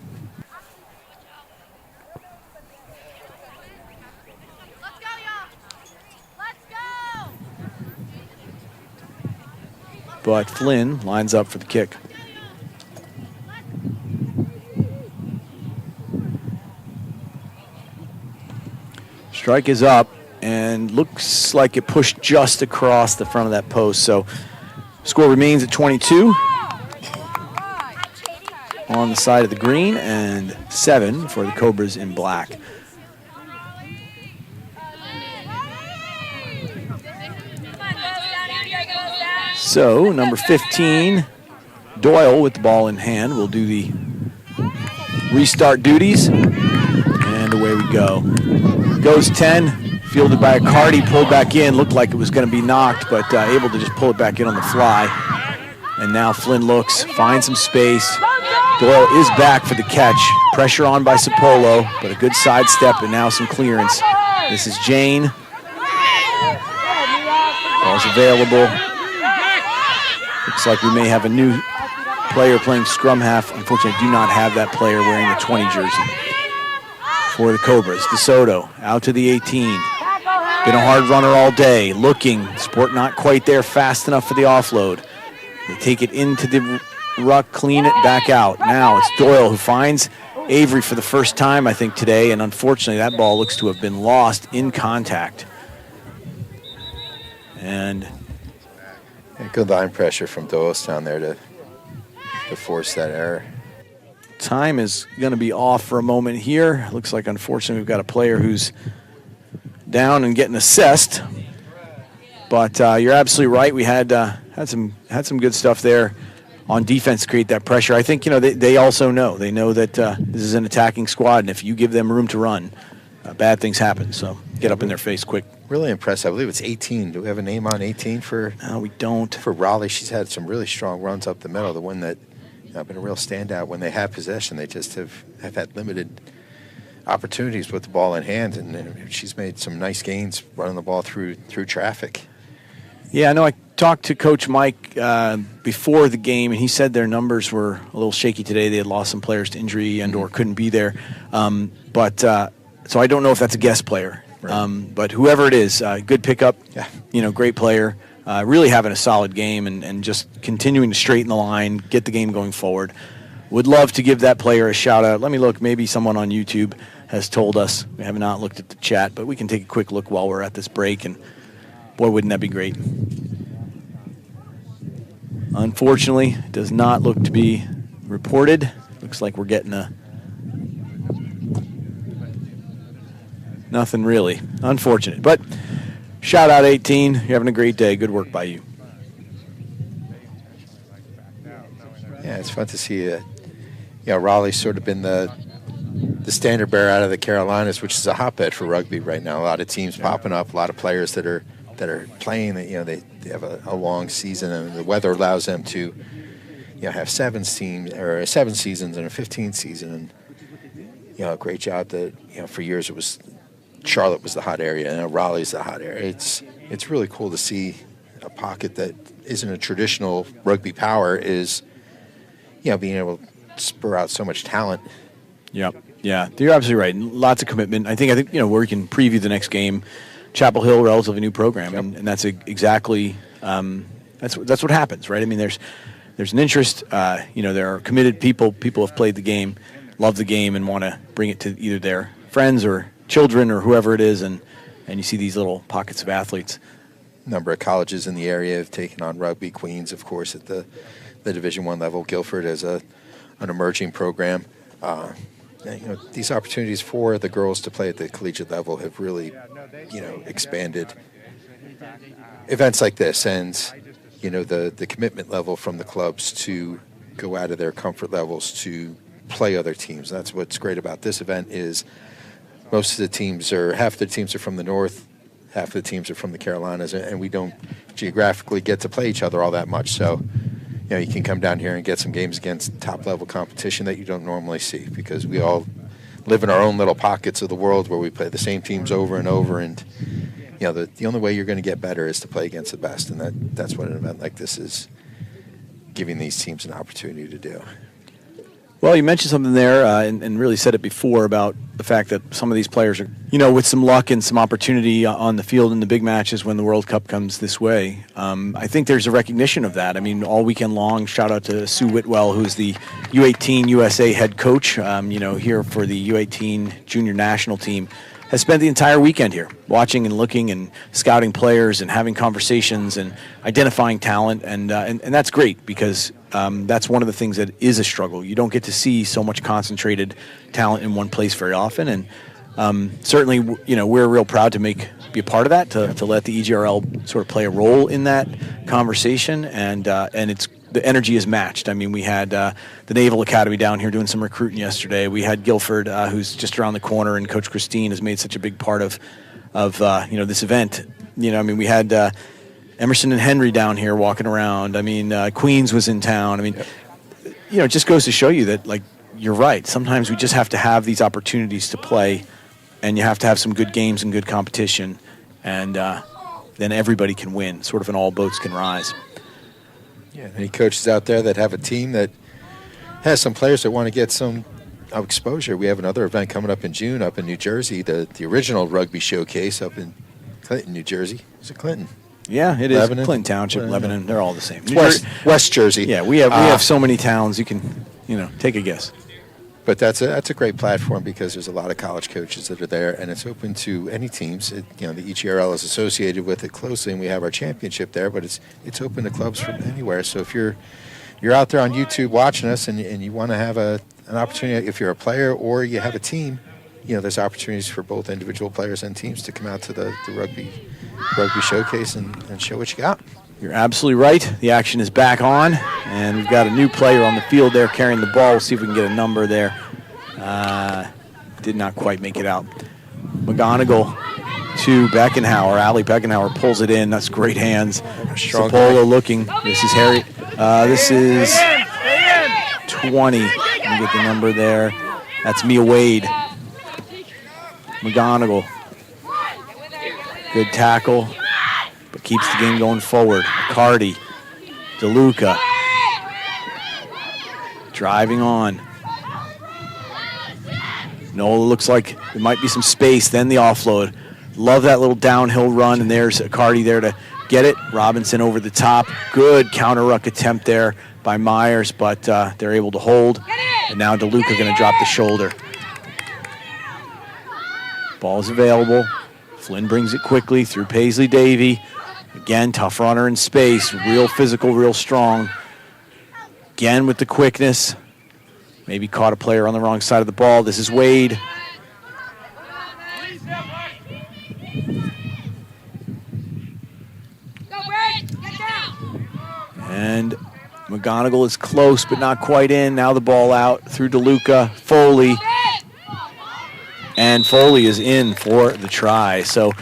Let's go, y'all. Let's go. But Flynn lines up for the kick. Strike is up, and looks like it pushed just across the front of that post. So score remains at 22 on the side of the green, and 7 for the Cobras in black. So number 15, Doyle with the ball in hand will do the restart duties, and away we go. Goes 10, fielded by Cardi, pulled back in. Looked like it was going to be knocked, but able to just pull it back in on the fly. And now Flynn looks, finds some space. Doyle is back for the catch. Pressure on by Sapolo, but a good sidestep and now some clearance. This is Jane. Ball's available. Looks like we may have a new player playing scrum half. Unfortunately, I do not have that player wearing the 20 jersey for the Cobras. DeSoto out to the 18. Been a hard runner all day. Looking, Sport not quite there fast enough for the offload. They take it into the ruck, clean it, back out. Now it's Doyle who finds Avery for the first time, I think, today, and unfortunately that ball looks to have been lost in contact. And good line pressure from Doylestown there to force that error. Time is going to be off for a moment here. Looks like, unfortunately, we've got a player who's down and getting assessed. But you're absolutely right. We had some good stuff there on defense to create that pressure. I think they also know. They know that this is an attacking squad, and if you give them room to run, bad things happen. So get up in their face quick. Really impressed. I believe it's 18. Do we have a name on 18 for? No, we don't. For Raleigh, she's had some really strong runs up the middle. The one that been a real standout when they have possession. They just have had limited opportunities with the ball in hand, and she's made some nice gains running the ball through traffic. Yeah, I know. I talked to Coach Mike before the game, and he said their numbers were a little shaky today. They had lost some players to injury and or couldn't be there. So I don't know if that's a guest player. Right. But whoever it is, good pickup, great player, really having a solid game and just continuing to straighten the line, get the game going forward. Would love to give that player a shout-out. Let me look. Maybe someone on YouTube has told us. We have not looked at the chat, but we can take a quick look while we're at this break, and boy, wouldn't that be great. Unfortunately, it does not look to be reported. Looks like we're getting nothing really. Unfortunate. But shout out 18. You're having a great day. Good work by you. Yeah, it's fun to see Raleigh's sort of been the standard bearer out of the Carolinas, which is a hotbed for rugby right now. A lot of teams popping up, a lot of players that are playing. They have a long season, and the weather allows them to have 7 seasons and a 15th season. And a great job that for years it was Charlotte was the hot area, and Raleigh's the hot area. It's really cool to see a pocket that isn't a traditional rugby power is being able to spur out so much talent. Yep. Yeah, you're absolutely right. Lots of commitment. I think where we can preview the next game. Chapel Hill, relatively new program, and that's exactly that's what happens, right? I mean, there's an interest. There are committed people. People have played the game, love the game, and want to bring it to either their friends or children or whoever it is, and you see these little pockets of athletes. A number of colleges in the area have taken on rugby. Queens, of course, at the Division I level. Guilford as an emerging program. These opportunities for the girls to play at the collegiate level have really, expanded events like this, and the commitment level from the clubs to go out of their comfort levels to play other teams. That's what's great about this event is half the teams are from the north, half the teams are from the Carolinas, and we don't geographically get to play each other all that much. So, you can come down here and get some games against top-level competition that you don't normally see because we all live in our own little pockets of the world where we play the same teams over and over. And, the only way you're going to get better is to play against the best, and that's what an event like this is giving these teams an opportunity to do. Well, you mentioned something there and really said it before about the fact that some of these players are, with some luck and some opportunity on the field in the big matches when the World Cup comes this way. I think there's a recognition of that. I mean, all weekend long, shout out to Sue Whitwell, who's the U18 USA head coach, here for the U18 junior national team, has spent the entire weekend here watching and looking and scouting players and having conversations and identifying talent. And that's great because that's one of the things that is a struggle. You don't get to see so much concentrated talent in one place very often. And certainly, we're real proud to be a part of that, to let the EGRL sort of play a role in that conversation. And it's the energy is matched. I mean, we had the Naval Academy down here doing some recruiting yesterday. We had Guilford, who's just around the corner, and Coach Christine has made such a big part of this event. We had Emerson and Henry down here walking around. I mean, Queens was in town. I mean, it just goes to show you that, you're right. Sometimes we just have to have these opportunities to play, and you have to have some good games and good competition, and then everybody can win. Sort of an all boats can rise. Yeah, any coaches out there that have a team that has some players that want to get some exposure? We have another event coming up in June up in New Jersey, the original rugby showcase up in Clinton, New Jersey. Is it Clinton? Yeah, it is. Lebanon? Clinton Township, Lebanon, they're all the same. West Jersey. Yeah, we have so many towns. You can, take a guess. But that's a great platform because there's a lot of college coaches that are there, and it's open to any teams. The EGRL is associated with it closely, and we have our championship there. But it's open to clubs from anywhere. So if you're out there on YouTube watching us, and you want to have an opportunity, if you're a player or you have a team, there's opportunities for both individual players and teams to come out to the rugby showcase and show what you got. You're absolutely right. The action is back on, and we've got a new player on the field there carrying the ball. We'll see if we can get a number there. Did not quite make it out. McGonigal to Beckenhauer. Allie Beckenhauer pulls it in. That's great hands. Strong Sapolo looking. This is Harry. This is 20. Let me get the number there. That's Mia Wade. McGonigal. Good tackle, but keeps the game going forward. Cardi. DeLuca. Driving on. Nola looks like there might be some space, then the offload. Love that little downhill run, and there's Cardi there to get it. Robinson over the top. Good counter-ruck attempt there by Myers, but they're able to hold. And now DeLuca going to drop the shoulder. Ball's available. Flynn brings it quickly through Paisley Davey. Again, tough runner in space. Real physical, real strong. Again with the quickness. Maybe caught a player on the wrong side of the ball. This is Wade. And McGonigal is close, but not quite in. Now the ball out through DeLuca. Foley. And Foley is in for the try. So,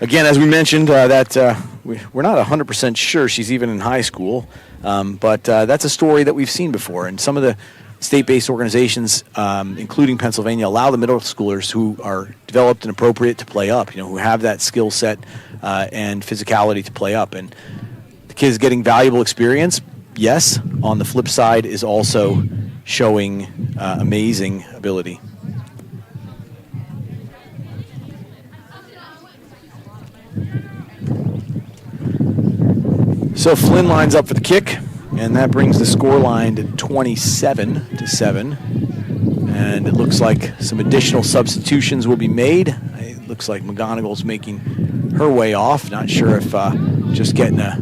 again, as we mentioned, we're not 100% sure she's even in high school. But that's a story that we've seen before. And some of the state-based organizations, including Pennsylvania, allow the middle schoolers who are developed and appropriate to play up, who have that skill set and physicality to play up. And the kids getting valuable experience, yes. On the flip side is also showing amazing ability. So Flynn lines up for the kick, and that brings the score line to 27-7. And it looks like some additional substitutions will be made. It looks like McGonigal's making her way off. Not sure if just getting a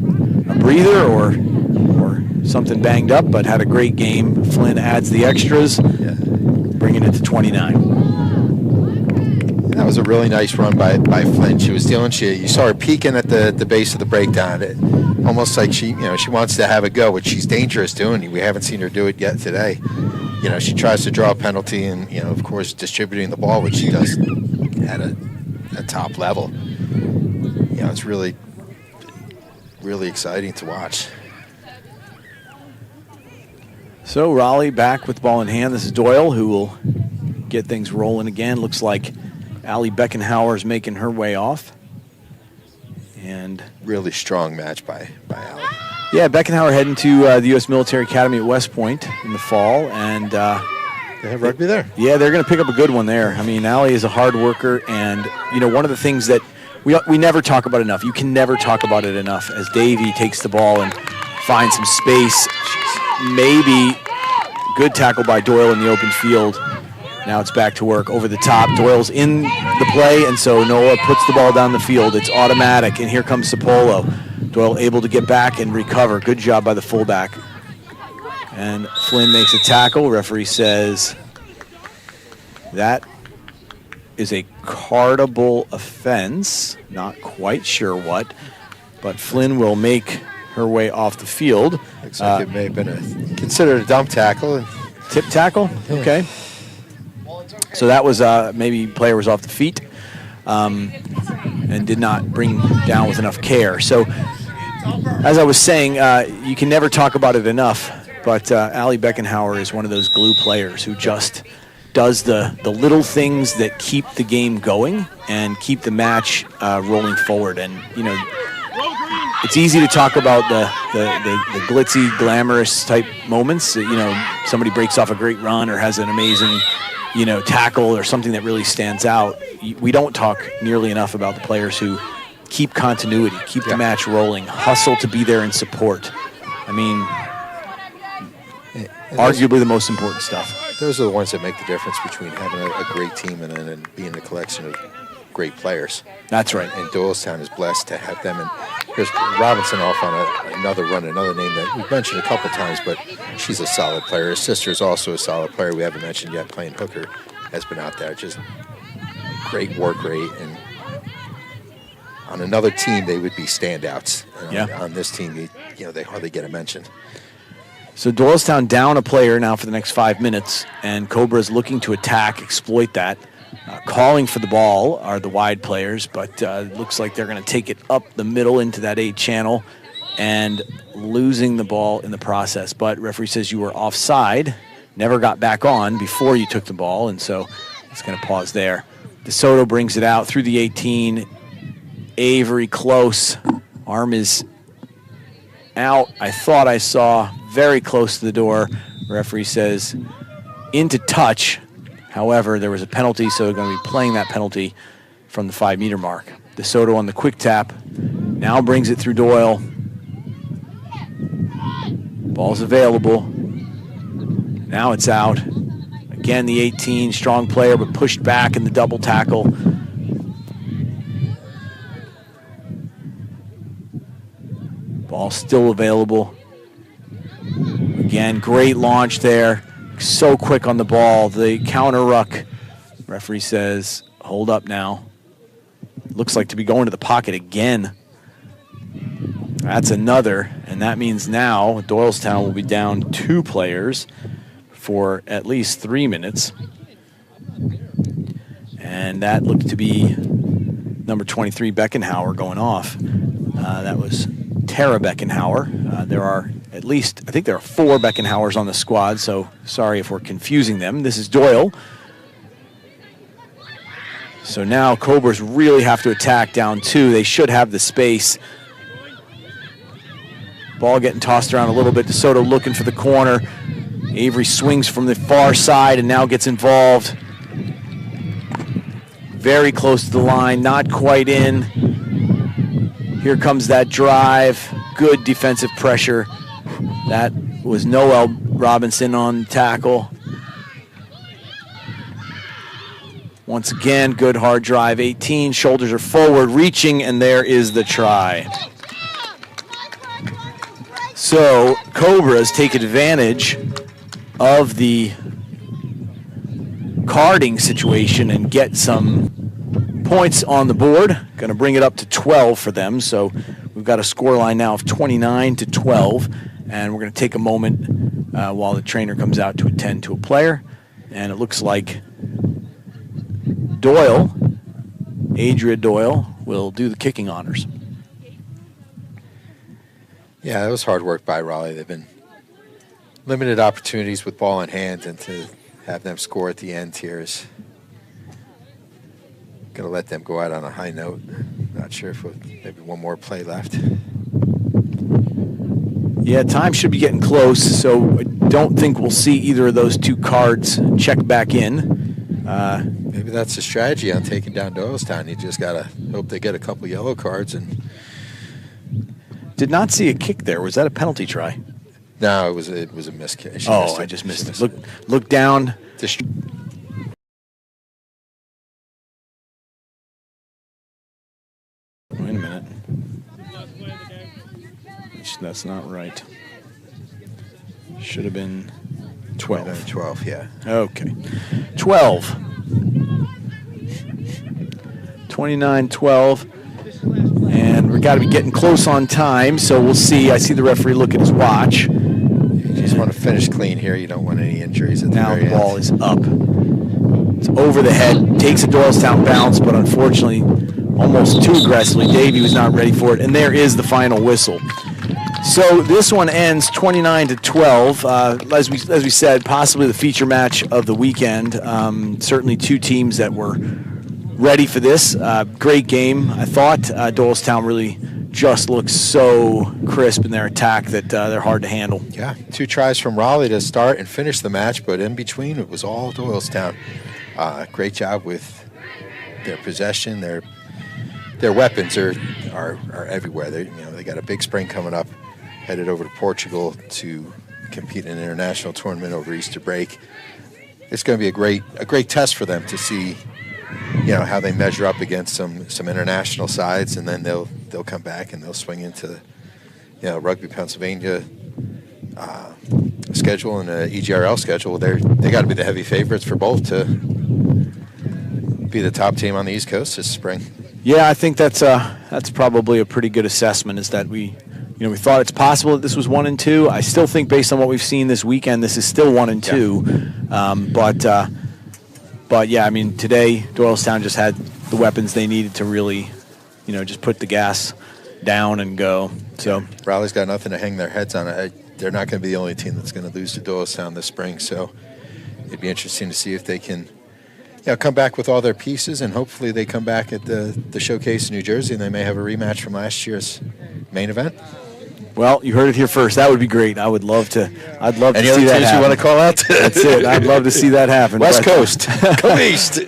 breather or something banged up, but had a great game. Flynn adds the extras, bringing it to 29. That was a really nice run by Flynn. She was dealing. You saw her peeking at the base of the breakdown. Almost like she wants to have a go, which she's dangerous doing. We haven't seen her do it yet today. She tries to draw a penalty and, of course, distributing the ball, which she does at a top level. It's really, really exciting to watch. So Raleigh back with the ball in hand. This is Doyle, who will get things rolling again. Looks like Allie Beckenhauer is making her way off. And really strong match by Allie. Yeah, Beckenhauer heading to the U.S. Military Academy at West Point in the fall. And they have rugby there. Yeah, they're going to pick up a good one there. I mean, Allie is a hard worker. And, one of the things that we never talk about enough, you can never talk about it enough, as Davey takes the ball and finds some space. Maybe good tackle by Doyle in the open field. Now it's back to work over the top. Doyle's in the play, and so Noah puts the ball down the field. It's automatic, and here comes Sapolo. Doyle able to get back and recover. Good job by the fullback. And Flynn makes a tackle. Referee says that is a cardable offense. Not quite sure what, but Flynn will make her way off the field. Looks like it may have been considered a dump tackle. Tip tackle? Okay. So that was maybe player was off the feet and did not bring down with enough care. So as I was saying, you can never talk about it enough, but Allie Beckenhauer is one of those glue players who just does the little things that keep the game going and keep the match rolling forward. And, it's easy to talk about the glitzy, glamorous type moments. Somebody breaks off a great run or has an amazing tackle or something that really stands out. We don't talk nearly enough about the players who keep continuity, keep the match rolling, hustle to be there and support. I mean, arguably the most important stuff. Those are the ones that make the difference between having a great team and being a collection of great players. That's right. And Doylestown is blessed to have them. And here's Robinson off on another run, another name that we've mentioned a couple times, but she's a solid player. Her sister is also a solid player we haven't mentioned yet, playing hooker, has been out there. Just great work rate. And on another team, they would be standouts. And on this team, they hardly get a mention. So Doylestown down a player now for the next 5 minutes, and Cobras looking to attack, exploit that. calling for the ball are the wide players, but it looks like they're going to take it up the middle into that 8 channel and losing the ball in the process. But referee says you were offside, never got back on before you took the ball, and so it's going to pause there. DeSoto brings it out through the 18. Avery close. Arm is out. I thought I saw very close to the door. Referee says into touch. However, there was a penalty, so they're going to be playing that penalty from the 5-meter mark. DeSoto on the quick tap. Now brings it through Doyle. Ball's available. Now it's out. Again, the 18, strong player, but pushed back in the double tackle. Ball still available. Again, great launch there. So quick on the ball. The counter ruck, referee says, hold up now. Looks like to be going to the pocket again. That's another, and that means now Doylestown will be down 2 players for at least 3 minutes. And that looked to be number 23, Beckenhauer, going off. That was Tara Beckenhauer. There are at least, I think there are 4 Beckenhauers on the squad, so sorry if we're confusing them. This is Doyle. So now Cobras really have to attack down 2. They should have the space. Ball getting tossed around a little bit. DeSoto looking for the corner. Avery swings from the far side and now gets involved. Very close to the line, not quite in. Here comes that drive. Good defensive pressure. That was Noel Robinson on the tackle. Once again, good hard drive. 18, shoulders are forward, reaching, and there is the try. So Cobras take advantage of the carding situation and get some points on the board. Going to bring it up to 12 for them. So we've got a score line now of 29-12. And we're going to take a moment while the trainer comes out to attend to a player. And it looks like Doyle, Adria Doyle, will do the kicking honors. Yeah, it was hard work by Raleigh. They've been limited opportunities with ball in hand, and to have them score at the end here is going to let them go out on a high note. Not sure if maybe one more play left. Yeah, time should be getting close, so I don't think we'll see either of those 2 cards check back in. Maybe that's the strategy on taking down Doylestown. You just got to hope they get a couple yellow cards. And did not see a kick there. Was that a penalty try? No, it was a missed kick. I just missed it. Look down. Wait a minute. That's not right. Should have been 12. 12, yeah. Okay. 12. 29-12. And we've got to be getting close on time, so we'll see. I see the referee look at his watch. You just want to finish clean here. You don't want any injuries at the very end. Now the ball is up. It's over the head. Takes a Doylestown bounce, but unfortunately almost too aggressively. Davey was not ready for it, and there is the final whistle. So this one ends 29-12. As we said, possibly the feature match of the weekend. Certainly 2 teams that were ready for this. Great game. I thought Doylestown really just looks so crisp in their attack that they're hard to handle. Yeah, 2 tries from Raleigh to start and finish the match, but in between it was all Doylestown. Great job with their possession. Their weapons are everywhere. They got a big spring coming up. Headed over to Portugal to compete in an international tournament over Easter break. It's going to be a great test for them to see, how they measure up against some international sides, and then they'll come back and they'll swing into, Rugby Pennsylvania schedule and the EGRL schedule. They got to be the heavy favorites for both to be the top team on the East Coast this spring. Yeah, I think that's probably a pretty good assessment. Is that we thought it's possible that this was 1 and 2. I still think, based on what we've seen this weekend, this is still 1 and 2. But But, yeah, I mean, today Doylestown just had the weapons they needed to really, just put the gas down and go. So Raleigh's got nothing to hang their heads on. They're not going to be the only team that's going to lose to Doylestown this spring. So it'd be interesting to see if they can come back with all their pieces, and hopefully they come back at the showcase in New Jersey, and they may have a rematch from last year's main event. Well, you heard it here first. That would be great. I'd love to. I'd love Any to see other that teams happen. you want to call out? That's it. I'd love to see that happen. West Coast, come East.